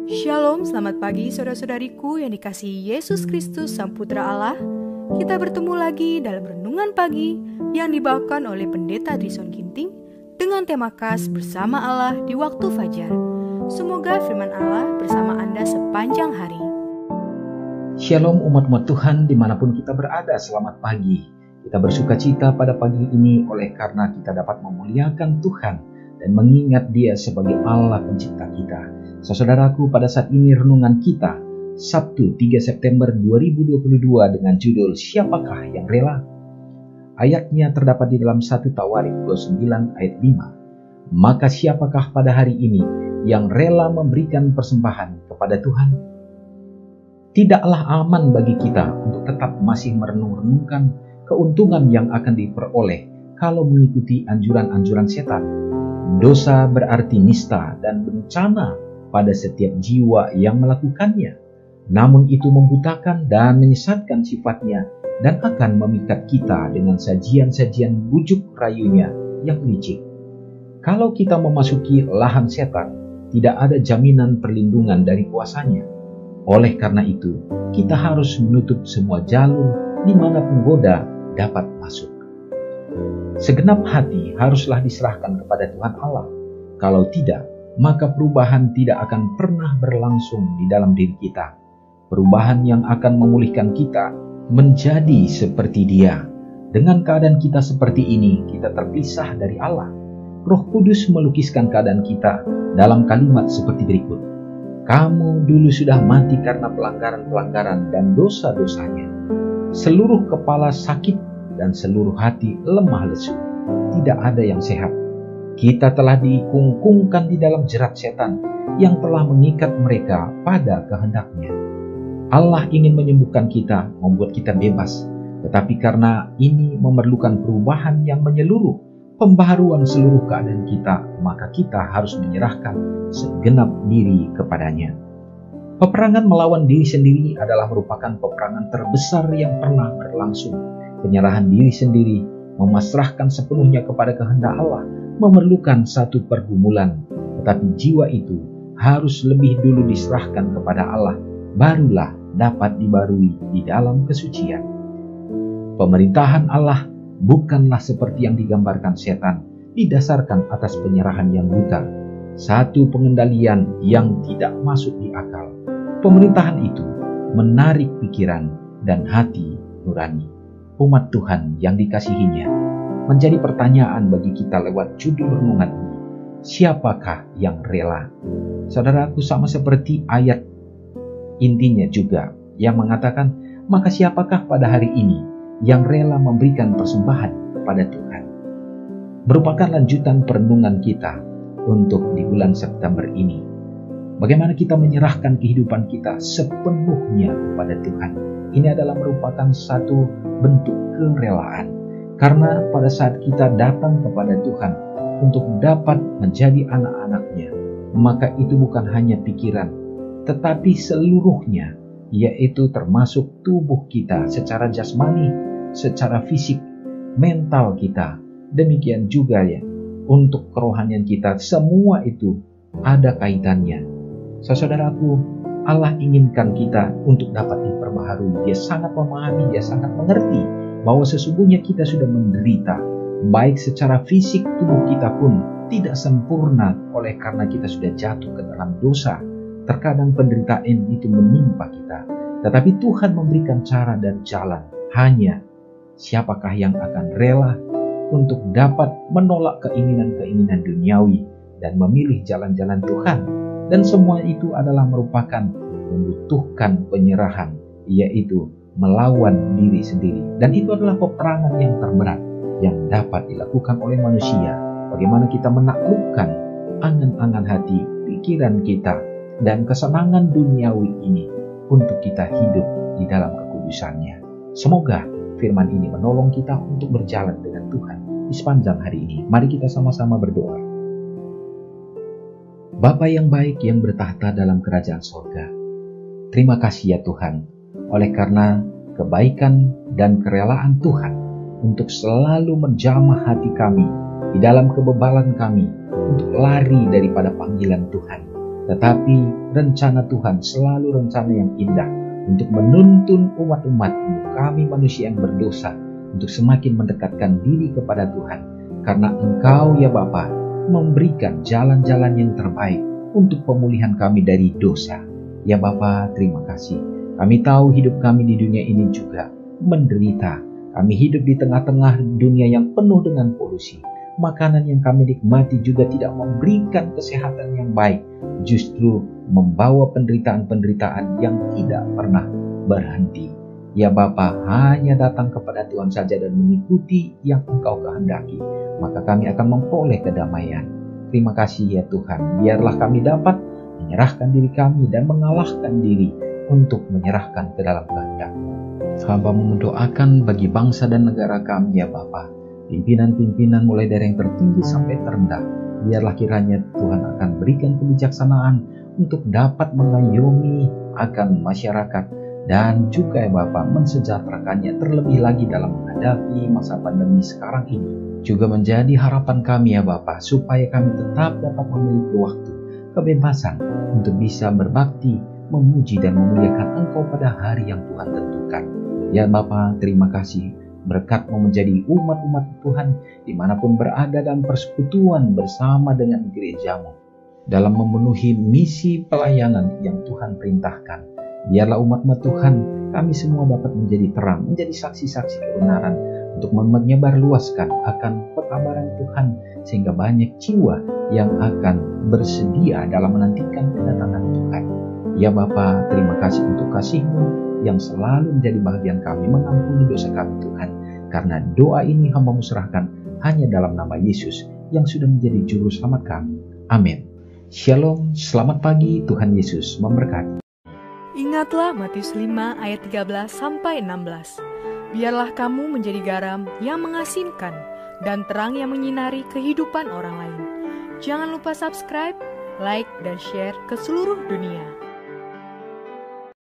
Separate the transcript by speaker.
Speaker 1: Shalom, selamat pagi saudara-saudariku yang dikasihi Yesus Kristus Sang Putra Allah. Kita bertemu lagi dalam Renungan Pagi yang dibawakan oleh Pendeta Trison Ginting dengan tema khas Bersama Allah di Waktu Fajar. Semoga firman Allah bersama Anda sepanjang hari.
Speaker 2: Shalom umat-umat Tuhan dimanapun kita berada, selamat pagi. Kita bersuka cita pada pagi ini oleh karena kita dapat memuliakan Tuhan dan mengingat Dia sebagai Allah pencipta kita. Saudaraku, pada saat ini renungan kita Sabtu 3 September 2022 dengan judul Siapakah yang Rela? Ayatnya terdapat di dalam 1 Tawarik 29 ayat 5. Maka siapakah pada hari ini yang rela memberikan persembahan kepada Tuhan? Tidaklah aman bagi kita untuk tetap masih merenung-renungkan keuntungan yang akan diperoleh kalau mengikuti anjuran-anjuran setan. Dosa berarti nista dan bencana pada setiap jiwa yang melakukannya. Namun itu membutakan dan menyesatkan sifatnya dan akan memikat kita dengan sajian-sajian bujuk rayunya yang licik. Kalau kita memasuki lahan setan, tidak ada jaminan perlindungan dari kuasanya. Oleh karena itu, kita harus menutup semua jalur di mana penggoda dapat masuk. Segenap hati haruslah diserahkan kepada Tuhan Allah. Kalau tidak, maka perubahan tidak akan pernah berlangsung di dalam diri kita. Perubahan yang akan memulihkan kita menjadi seperti Dia. Dengan keadaan kita seperti ini, kita terpisah dari Allah. Roh Kudus melukiskan keadaan kita dalam kalimat seperti berikut. Kamu dulu sudah mati karena pelanggaran-pelanggaran dan dosa-dosanya. Seluruh kepala sakit dan seluruh hati lemah lesu. Tidak ada yang sehat. Kita telah dikungkungkan di dalam jerat setan yang telah mengikat mereka pada kehendaknya. Allah ingin menyembuhkan kita, membuat kita bebas. Tetapi karena ini memerlukan perubahan yang menyeluruh, pembaharuan seluruh keadaan kita, maka kita harus menyerahkan segenap diri kepadanya. Peperangan melawan diri sendiri adalah merupakan peperangan terbesar yang pernah berlangsung. Penyerahan diri sendiri, memasrahkan sepenuhnya kepada kehendak Allah, memerlukan satu pergumulan, tetapi jiwa itu harus lebih dulu diserahkan kepada Allah, barulah dapat dibarui di dalam kesucian. Pemerintahan Allah bukanlah seperti yang digambarkan setan, didasarkan atas penyerahan yang buta, satu pengendalian yang tidak masuk di akal. Pemerintahan itu menarik pikiran dan hati nurani. Umat Tuhan yang dikasihinya, menjadi pertanyaan bagi kita lewat judul renungan ini. Siapakah yang rela? Saudaraku, sama seperti ayat intinya juga yang mengatakan, maka siapakah pada hari ini yang rela memberikan persembahan kepada Tuhan? Merupakan lanjutan perenungan kita untuk di bulan September ini. Bagaimana kita menyerahkan kehidupan kita sepenuhnya kepada Tuhan. Ini adalah merupakan satu bentuk kerelaan. Karena pada saat kita datang kepada Tuhan untuk dapat menjadi anak-anak-Nya, maka itu bukan hanya pikiran, tetapi seluruhnya, yaitu termasuk tubuh kita secara jasmani, secara fisik, mental kita. Demikian juga ya, untuk kerohanian kita, semua itu ada kaitannya. Saudaraku, Allah inginkan kita untuk dapat diperbaharui. Dia sangat memahami, Dia sangat mengerti bahwa sesungguhnya kita sudah menderita, baik secara fisik tubuh kita pun tidak sempurna oleh karena kita sudah jatuh ke dalam dosa. Terkadang penderitaan itu menimpa kita, tetapi Tuhan memberikan cara dan jalan. Hanya siapakah yang akan rela untuk dapat menolak keinginan-keinginan duniawi dan memilih jalan-jalan Tuhan. Dan semua itu adalah merupakan membutuhkan penyerahan, yaitu melawan diri sendiri. Dan itu adalah peperangan yang terberat yang dapat dilakukan oleh manusia. Bagaimana kita menaklukkan angan-angan hati, pikiran kita, dan kesenangan duniawi ini untuk kita hidup di dalam kekudusannya. Semoga firman ini menolong kita untuk berjalan dengan Tuhan di sepanjang hari ini. Mari kita sama-sama berdoa. Bapa yang baik yang bertahta dalam kerajaan sorga, terima kasih ya Tuhan, oleh karena kebaikan dan kerelaan Tuhan untuk selalu menjamah hati kami di dalam kebebalan kami untuk lari daripada panggilan Tuhan. Tetapi rencana Tuhan selalu rencana yang indah untuk menuntun umat-umat kami manusia yang berdosa untuk semakin mendekatkan diri kepada Tuhan. Karena Engkau ya Bapa memberikan jalan-jalan yang terbaik untuk pemulihan kami dari dosa. Ya Bapa, terima kasih. Kami tahu hidup kami di dunia ini juga menderita. Kami hidup di tengah-tengah dunia yang penuh dengan polusi. Makanan yang kami nikmati juga tidak memberikan kesehatan yang baik, justru membawa penderitaan-penderitaan yang tidak pernah berhenti. Ya Bapa, hanya datang kepada Tuhan saja dan mengikuti yang Engkau kehendaki, maka kami akan memperoleh kedamaian. Terima kasih ya Tuhan, biarlah kami dapat menyerahkan diri kami dan mengalahkan diri untuk menyerahkan ke dalam kehendak-Mu. Hamba-Mu mendoakan bagi bangsa dan negara kami ya Bapa, pimpinan-pimpinan mulai dari yang tertinggi sampai terendah. Biarlah kiranya Tuhan akan berikan kebijaksanaan untuk dapat mengayomi akan masyarakat dan juga ya Bapa mensejahterakannya terlebih lagi dalam menghadapi masa pandemi sekarang ini. Juga menjadi harapan kami ya Bapa, supaya kami tetap dapat memiliki waktu, kebebasan untuk bisa berbakti, memuji dan memuliakan Engkau pada hari yang Tuhan tentukan. Ya Bapa, terima kasih. Berkat-Mu menjadi umat-umat Tuhan dimanapun berada dalam persekutuan bersama dengan gereja-Mu dalam memenuhi misi pelayanan yang Tuhan perintahkan. Biarlah umat-umat Tuhan, kami semua dapat menjadi terang, menjadi saksi-saksi kebenaran untuk menyebarluaskan akan pekabaran Tuhan, sehingga banyak jiwa yang akan bersedia dalam menantikan kedatangan Tuhan. Ya Bapa, terima kasih untuk kasih-Mu yang selalu menjadi bagian kami, mengampuni dosa kami Tuhan. Karena doa ini hamba-Mu serahkan hanya dalam nama Yesus yang sudah menjadi juru selamat kami. Amin. Shalom, selamat pagi, Tuhan Yesus memberkati.
Speaker 1: Ingatlah Matius 5 ayat 13-16. Biarlah kamu menjadi garam yang mengasinkan dan terang yang menyinari kehidupan orang lain. Jangan lupa subscribe, like, dan share ke seluruh dunia.